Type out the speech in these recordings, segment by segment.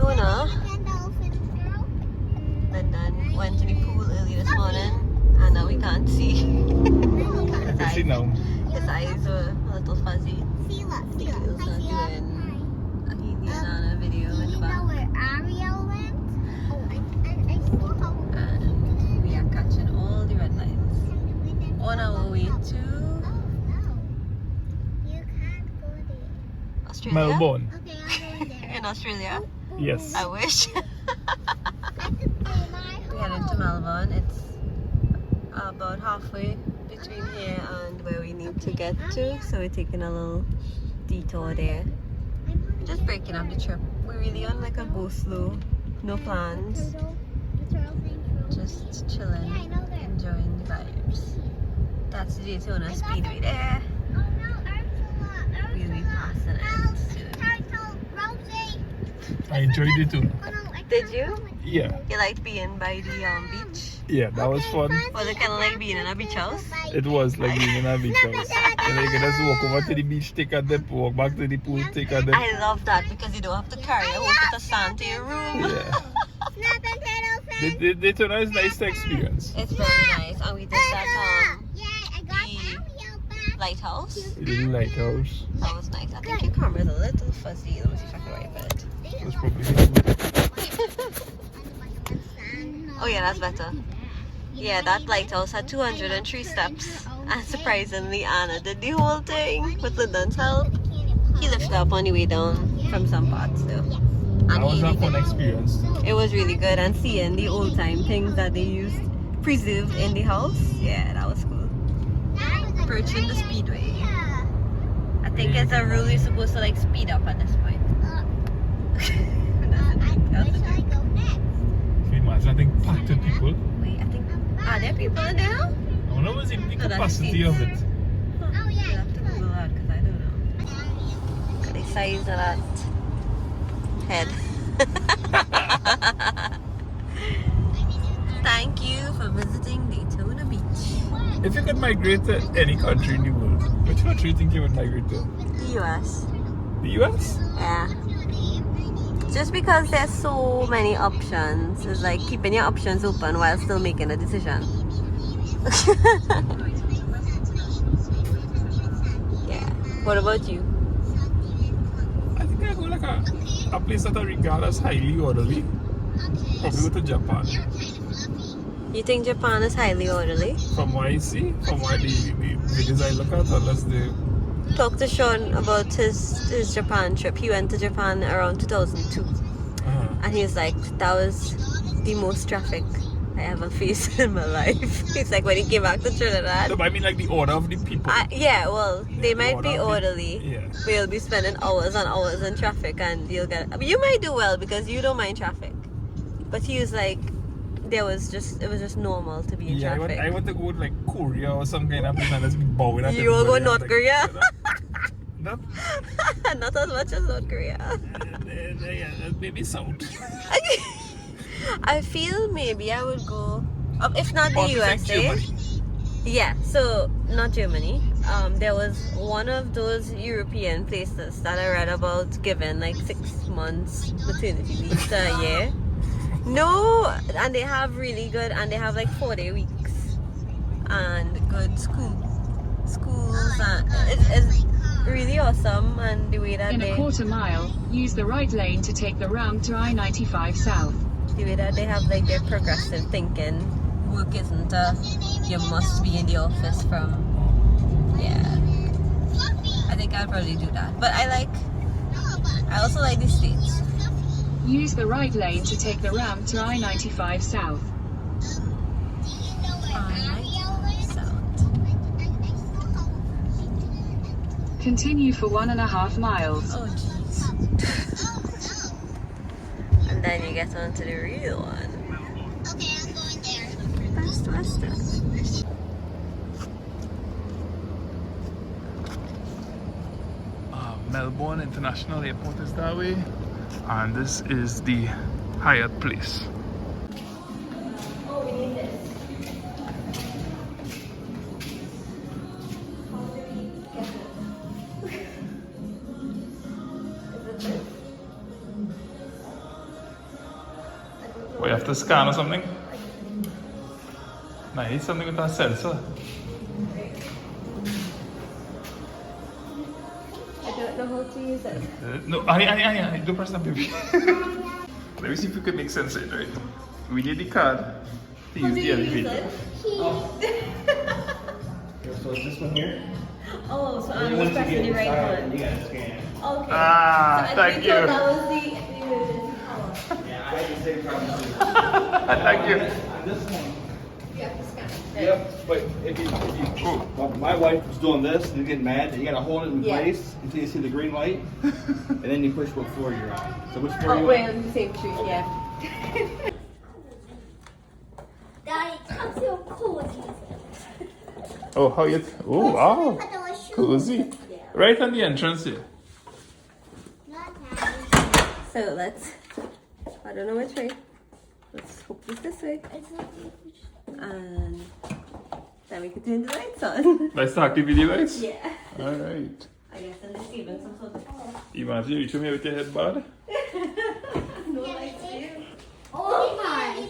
Daytona. And then went to the pool early this morning, and now we can't see. I can see now. His eyes were a little fuzzy. He was doing a Indiana video in the back. And we are catching all the red lights on our way to Australia. Melbourne. In Australia? Yes. I wish. We're heading to Melbourne. It's about halfway between here and where we need to get to, so we're taking a little detour there. Just breaking up the trip. We're really on like a go slow, no plans, just chilling, enjoying the vibes. That's the Daytona Speedway there. We'll be passing it soon. I enjoyed it too. Did you? Yeah. You liked being by the beach? Yeah, that was fun. Was it kind of like being in a beach house? It was like being in a beach house. And you can just walk over to the beach, take a dip, walk back to the pool, take a dip. I love that because you don't have to carry a whole bit of sand to your room. Yeah. Daytona is nice to experience. It's very nice, and we did that the Lighthouse. The Lighthouse. That was nice. I think your camera's a little fuzzy. Let me see if I can wipe it. It was probably Oh yeah, that's better. Yeah, that lighthouse had 203 steps, and surprisingly Anna did the whole thing with Lyndon's help. He lifted up on the way down from some parts though. that was a fun experience. It was really good, and seeing the old time things that they used preserved in the house, yeah, that was cool. Approaching the speedway. I think it's a rule you're supposed to like speed up at this point. Imagine, I think packed with people. Wait, I think, are there people in there? I wonder what's the No, that's capacity of it. You'll have to Google that because I don't know. Look at the size of that head. Thank you for visiting Daytona Beach. If you could migrate to any country in the world, which country do you think you would migrate to? The US. The US? Yeah. Just because there's so many options, it's like keeping your options open while still making a decision. Yeah. What about you? I think I go like a place that I regard as highly orderly. Probably go to Japan. You think Japan is highly orderly? From what I see, from what the videos I look at, unless they... Talk to Sean about his Japan trip. He went to Japan around 2002. And he was like, that was the most traffic I ever faced in my life. He's like, when he came back to Trinidad. No, but I mean like the order of the people. Yeah, well, Yeah, they the might order be of the- orderly. yeah. But you'll be spending hours and hours in traffic and you'll get... I mean, you might do well because you don't mind traffic. But he was like, it was just normal to be in Yeah, traffic. I want to go to like Korea or some kind of place and just be bowing at You will go everybody. North Like, Korea? Not, Not as much as North Korea. yeah, maybe South. I feel maybe I would go, if not the Or to like USA. Germany. Yeah, so not Germany. There was one of those European places that I read about giving like 6 months maternity leave to a year. No, and they have really good, and they have like 4-day weeks and good schools, and it's really awesome. And the way that In a quarter mile, use the right lane to take the ramp to I-95 South. the way that they have like their progressive thinking. Work isn't you must be in the office from, yeah. I think I'd probably do that. But I also like the States. Use the right lane to take the ramp to I-95 South. Continue for 1.5 miles. Oh jeez. And then you get onto the real one. Okay, I'm going there. Faster. Melbourne International Airport is that way, and this is the Hyatt Place. Oh, we need this. Or you have to scan or something? No, you need something with a sensor. I don't know how to use it. No, Annie, don't press that, baby. Let me see if we can make sense of it, right? We need the card to use the elevator. So it's this one here. Oh, so I'm Once just you pressing get the right inside, one. you gotta scan. Okay. Ah, So I thank think you. that was the emergency power. Yeah, I had the same problem too. Thank you. On this one. You have to scan it. Yep, but if you well, my wife was doing this and getting mad, you gotta hold it in Yeah. place until you see the green light, and then you push what floor you're on. So which floor Oh, you we're on? on the same tree, yeah. Daddy, come so cozy. Oh, how you? Oh, wow. Cozy. Right on the entrance here. So let's, I don't know which way. Let's hope it's this way. And then we can turn the lights on. Let's start the video lights? Yeah. Alright. I guess I'm just even some sort of power. Imagine you reaching here with your head bad. No lights here. Oh my.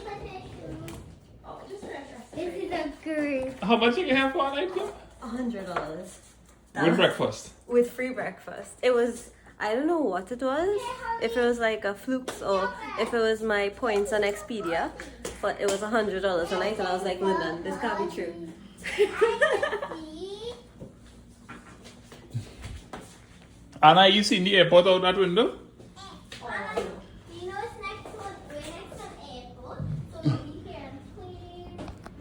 Oh, just This is a great. How much you can have for a night club? $100. With breakfast. With free breakfast. It was, I don't know what it was. If it was like a flukes or if it was my points on Expedia. But it was $100 a night and I was like, Lyndon, this can't be true. Anna, you seen the airport out that window? You know it's next to we're next to an airport, so when you hear them clear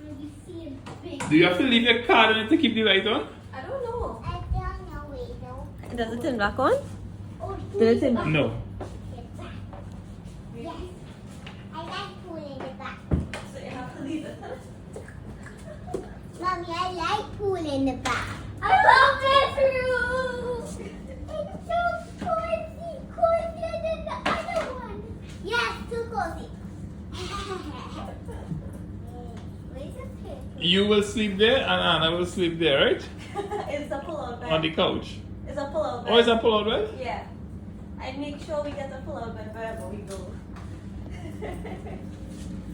and you see a big. Do you have to leave your card in it to keep the light on? I don't know. I don't know, wait, no. Does it turn back on? Oh, Did it turn back? No. Yes. I like pooling in the back. So you have to leave it. Mommy, I like pooling in the back. I love this room. It's so cozy, cozier than the other one. Yes, too cozy. Where's the paper? You will sleep there and Anna will sleep there, right? It's a pull-out bed. On the couch. It's a pull-out bed. Oh, is that pull out bed? Yeah. I make sure we get a pull-out bed wherever we go.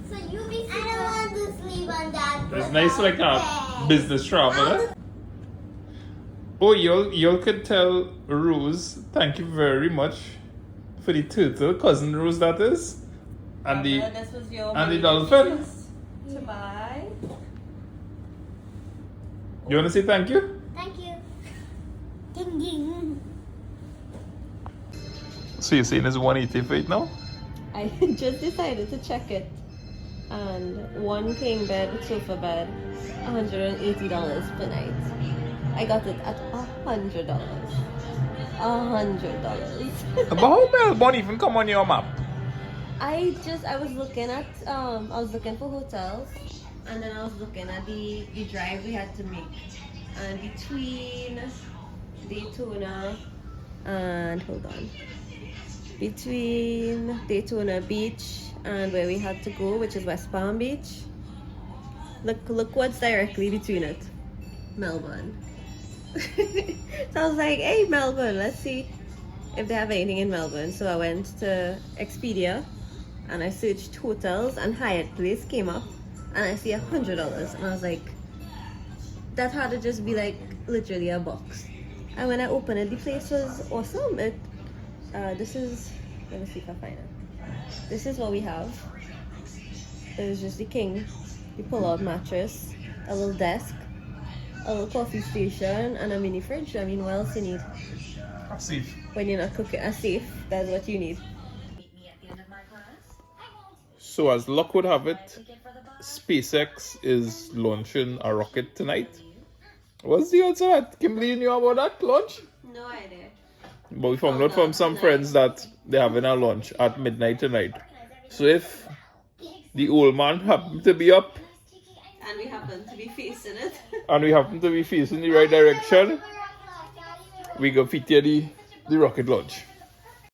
So you be. I don't want to sleep on that. That's nice, like a business traveler. Oh, y'all could tell Rose, thank you very much for the turtle, cousin Rose that is, and the This was your and the money dolphin. to buy. You wanna say thank you? Thank you. Ding ding. So you're saying it's 180 right now? I just decided to check it. And one king bed, sofa bed, $180 per night. I got it at $100. $100. But how Melbourne even come on your map? I was looking at I was looking for hotels and then I was looking at the drive we had to make. And between Daytona and between Daytona Beach and where we had to go, which is West Palm Beach. Look what's directly between it. Melbourne. So I was like, hey Melbourne, let's see if they have anything in Melbourne. So I went to Expedia and I searched hotels and Hyatt Place came up and I see $100 and I was like, that had to just be like literally a box. And when I opened it, the place was awesome. This is, let me see if I find it. This is what we have. It was just the king, the pull-out mattress, a little desk, a little coffee station, and a mini fridge. I mean, what else you need? A safe. When you're not cooking, a safe, that's what you need. So as luck would have it, SpaceX is launching a rocket tonight. What's the answer that Kimberly knew about that launch? No idea. But we found out from some friends that they're having a launch at midnight tonight. So if the old man happened to be up And we happen to be facing it. and we happen to be facing the right direction, we go feature the rocket launch.